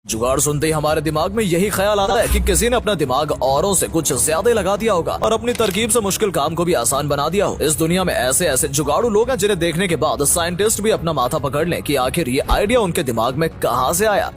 जुगाड़ सुनते ही हमारे दिमाग में यही ख्याल आता है कि किसी ने अपना दिमाग औरों से कुछ ज्यादा लगा दिया होगा और अपनी तरकीब से मुश्किल काम को भी आसान बना दिया हो। इस दुनिया में ऐसे ऐसे जुगाड़ू लोग हैं जिन्हें देखने के बाद साइंटिस्ट भी अपना माथा पकड़ लें कि आखिर ये आइडिया उनके दिमाग में कहां से आया।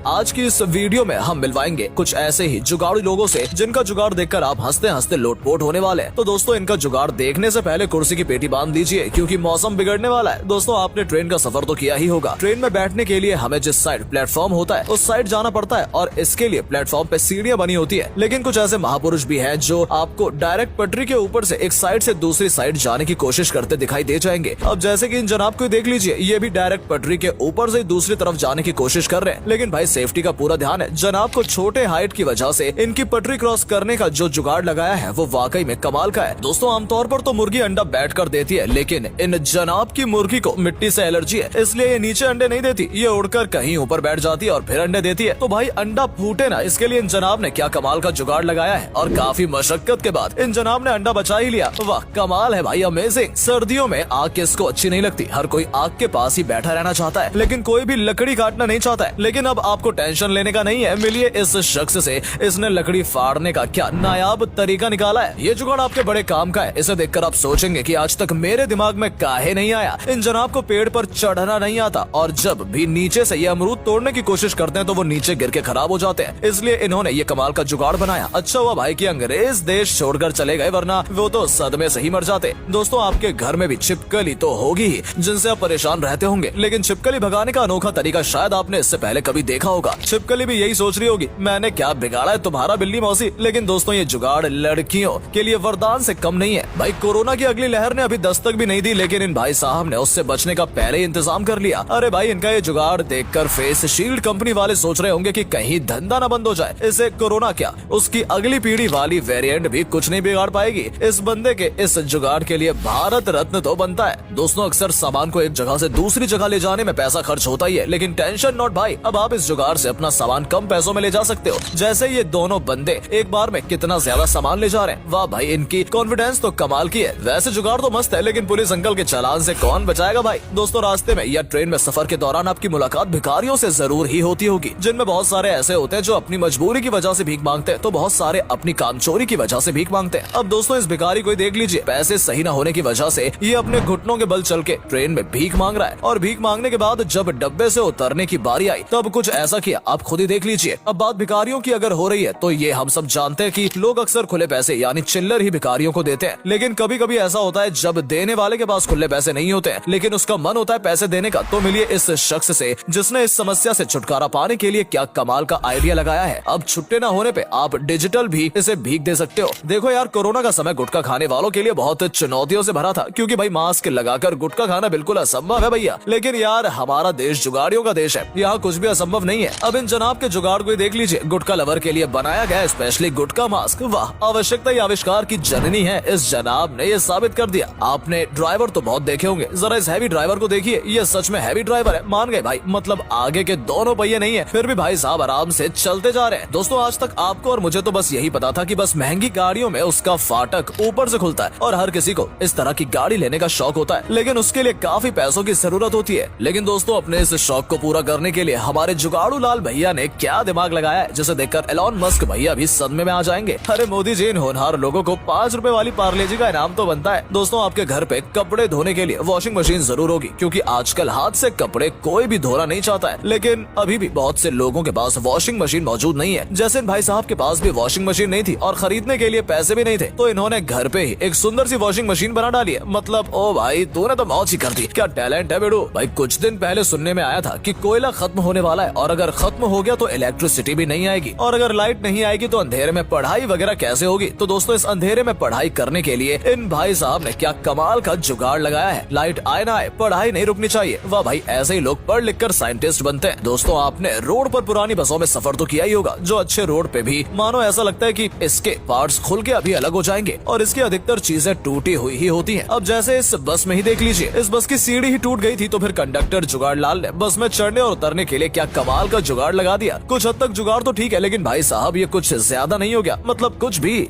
आज की इस वीडियो में हम मिलवाएंगे कुछ ऐसे ही जुगाड़ू लोगों से जिनका जुगाड़ देखकर आप हंसते हंसते लोटपोट होने वाले हैं। तो दोस्तों, इनका जुगाड़ देखने से पहले कुर्सी की पेटी बांध लीजिए क्योंकि मौसम बिगड़ने वाला है। दोस्तों, आपने ट्रेन का सफर तो किया ही होगा। ट्रेन में बैठने के लिए हमें जिस साइड प्लेटफॉर्म होता है उस साइड जाना पड़ता है और इसके लिए प्लेटफॉर्म पे सीढ़ियां बनी होती है। लेकिन कुछ ऐसे महापुरुष भी हैं जो आपको डायरेक्ट पटरी के ऊपर से एक साइड से दूसरी साइड जाने की कोशिश करते दिखाई दे जाएंगे। अब जैसे कि इन जनाब को देख लीजिए, ये भी डायरेक्ट पटरी के ऊपर से दूसरी तरफ जाने की कोशिश कर रहे हैं। लेकिन भाई, सेफ्टी का पूरा ध्यान है। जनाब को छोटे हाइट की वजह से इनकी पटरी क्रॉस करने का जो जुगाड़ लगाया है वो वाकई में कमाल का है। दोस्तों, आमतौर पर तो मुर्गी अंडा बैठ कर देती है, लेकिन इन जनाब की मुर्गी को मिट्टी से एलर्जी है, इसलिए ये नीचे अंडे नहीं देती। ये उड़कर कहीं ऊपर बैठ जाती है और फिर अंडे देती है। तो भाई, अंडा फूटे ना, इसके लिए इन जनाब ने क्या कमाल का जुगाड़ लगाया है। और काफी मशक्कत के बाद इन जनाब ने अंडा बचा ही लिया। वाह, कमाल है भाई, अमेजिंग। सर्दियों में आग किसको अच्छी नहीं लगती। हर कोई आग के पास ही बैठा रहना चाहता है, लेकिन कोई भी लकड़ी काटना नहीं चाहता है। लेकिन अब आपको टेंशन लेने का नहीं है। मिलिए इस शख्स से, इसने लकड़ी फाड़ने का क्या नायाब तरीका निकाला है। ये जुगाड़ आपके बड़े काम का है। इसे देखकर आप सोचेंगे कि आज तक मेरे दिमाग में काहे नहीं आया। इन जनाब को पेड़ पर चढ़ना नहीं आता और जब भी नीचे से ये अमरूद तोड़ने की कोशिश करते हैं तो वो नीचे गिर के खराब हो जाते हैं। इसलिए इन्होंने ये कमाल का जुगाड़ बनाया। अच्छा हुआ भाई कि अंग्रेज देश छोड़कर चले गए, वरना वो तो सदमे से ही मर जाते। दोस्तों, आपके घर में भी छिपकली तो होगी ही जिनसे आप परेशान रहते होंगे, लेकिन छिपकली भगाने का अनोखा तरीका शायद आपने इससे पहले कभी देखा होगा। छिपकली भी यही सोच रही होगी, मैंने क्या बिगाड़ा है तुम्हारा बिल्ली मौसी। लेकिन दोस्तों, ये जुगाड़ लड़कियों के लिए वरदान से कम नहीं है। भाई, कोरोना की अगली लहर ने अभी दस्तक भी नहीं दी, लेकिन इन भाई साहब ने उससे बचने का पहले ही इंतजाम कर लिया। अरे भाई, इनका ये जुगाड़ देखकर फेस शील्ड कंपनी वाले सोच रहे होंगे कि कहीं धंधा न बंद हो जाए। इसे कोरोना क्या, उसकी अगली पीढ़ी वाली वेरिएंट भी कुछ नहीं बिगाड़ पाएगी। इस बंदे के इस जुगाड़ के लिए भारत रत्न तो बनता है। दोस्तों, अक्सर सामान को एक जगह से दूसरी जगह ले जाने में पैसा खर्च होता ही है, लेकिन टेंशन नॉट भाई, अब आप इस जुगाड़ से अपना सामान कम पैसों में ले जा सकते हो। जैसे ये दोनों बंदे एक बार में कितना ज्यादा सामान ले जा रहे हैं। वाह भाई, इनकी कॉन्फिडेंस तो कमाल की है। वैसे जुगाड़ तो मस्त है, लेकिन पुलिस अंकल के चालान से कौन बचाएगा भाई। दोस्तों, रास्ते में या ट्रेन में सफर के दौरान आपकी मुलाकात भिखारियों से जरूर ही होती होगी, जिनमें बहुत सारे ऐसे होते हैं जो अपनी मजबूरी की वजह से भीख मांगते हैं, तो बहुत सारे अपनी कामचोरी की वजह से भीख मांगते हैं। अब दोस्तों, इस भिखारी को देख लीजिए, पैसे सही न होने की वजह से ये अपने घुटनों के बल चल के ट्रेन में भीख मांग रहा है। और भीख मांगने के बाद जब डब्बे से उतरने की बारी आई तब कुछ ऐसा किया, आप खुद ही देख लीजिए। अब बात भिखारियों की अगर हो रही है तो ये हम सब जानते हैं कि लोग अक्सर खुले पैसे यानी चिल्लर ही भिखारियों को देते हैं। लेकिन कभी कभी ऐसा होता है जब देने वाले के पास खुले पैसे नहीं होते हैं, लेकिन उसका मन होता है पैसे देने का। तो मिलिए इस शख्स से जिसने इस समस्या से छुटकारा पाने के लिए क्या कमाल का आइडिया लगाया है। अब छुट्टे न होने पे आप डिजिटल भी इसे भीख दे सकते हो। देखो यार, कोरोना का समय गुटखा खाने वालों के लिए बहुत चुनौतियों से भरा था, क्योंकि भाई मास्क लगाकर गुटखा खाना बिल्कुल असंभव है भैया। लेकिन यार, हमारा देश जुगाड़ियों का देश है, यहाँ कुछ भी असंभव नहीं है। अब इन जनाब के जुगाड़ को देख लीजिए, गुटखा लवर के लिए बनाया गया स्पेशली गुटखा मास्क। वाह, आवश्यकता ही आविष्कार की जननी है। इस जनाब ने ये साबित कर दिया। आपने ड्राइवर तो बहुत देखे होंगे, जरा इस हैवी ड्राइवर को देखिए, ये सच में हैवी ड्राइवर है। मान गए भाई, मतलब आगे के दोनों पहिए नहीं है, फिर भी भाई साहब आराम से चलते जा रहे हैं। दोस्तों, आज तक आपको और मुझे तो बस यही पता था कि बस महंगी गाड़ियों में उसका फाटक ऊपर से खुलता है और हर किसी को इस तरह की गाड़ी लेने का शौक होता है, लेकिन उसके लिए काफी पैसों की जरूरत होती है। लेकिन दोस्तों, अपने इस शौक को पूरा करने के लिए हमारे जुगाड़ू लाल भैया ने क्या दिमाग लगाया है, जिसे देखकर एलॉन मस्क भैया भी सदमे में आ जाएंगे। अरे मोदी जी, इन होनहार लोगों को 5 रुपए वाली पार्ले जी का इनाम तो बनता है। दोस्तों, आपके घर पे कपड़े धोने के लिए वॉशिंग मशीन जरूर होगी, क्योंकि आजकल हाथ से कपड़े कोई भी धोना नहीं चाहता है। लेकिन अभी भी बहुत से लोगों के पास वॉशिंग मशीन मौजूद नहीं है। जैसे इन भाई साहब के पास भी वॉशिंग मशीन नहीं थी और खरीदने के लिए पैसे भी नहीं थे, तो इन्होंने घर पे ही एक सुंदर सी वॉशिंग मशीन बना डाली है। मतलब ओ भाई, तूने तो मौज ही कर दी, क्या टैलेंट है बेडू। भाई, कुछ दिन पहले सुनने में आया था कि कोयला खत्म होने वाला है और अगर खत्म हो गया तो इलेक्ट्रिसिटी भी नहीं आएगी, और अगर लाइट नहीं आएगी तो अंधेरे में पढ़ाई वगैरह कैसे होगी। तो दोस्तों, इस अंधेरे में पढ़ाई करने के लिए इन भाई साहब ने क्या कमाल का जुगाड़ लगाया है। लाइट आए ना आए, पढ़ाई नहीं रुकनी चाहिए। वाह भाई, ऐसे ही लोग पढ़ लिख कर साइंटिस्ट बनते हैं। दोस्तों, आपने रोड पर पुरानी बसों में सफर तो किया ही होगा, जो अच्छे रोड पे भी मानो ऐसा लगता है कि इसके पार्ट्स खुल के अभी अलग हो जाएंगे और इसकी अधिकतर चीजें टूटी हुई ही होती हैं। अब जैसे इस बस में ही देख लीजिए, इस बस की सीढ़ी ही टूट गई थी, तो फिर कंडक्टर जुगाड़ लाल ने बस में चढ़ने और उतरने के लिए क्या कमाल का जुगाड़ लगा दिया। कुछ हद तक जुगाड़ तो ठीक है, लेकिन भाई साहब ये कुछ ज्यादा नहीं हो गया, मतलब कुछ भी।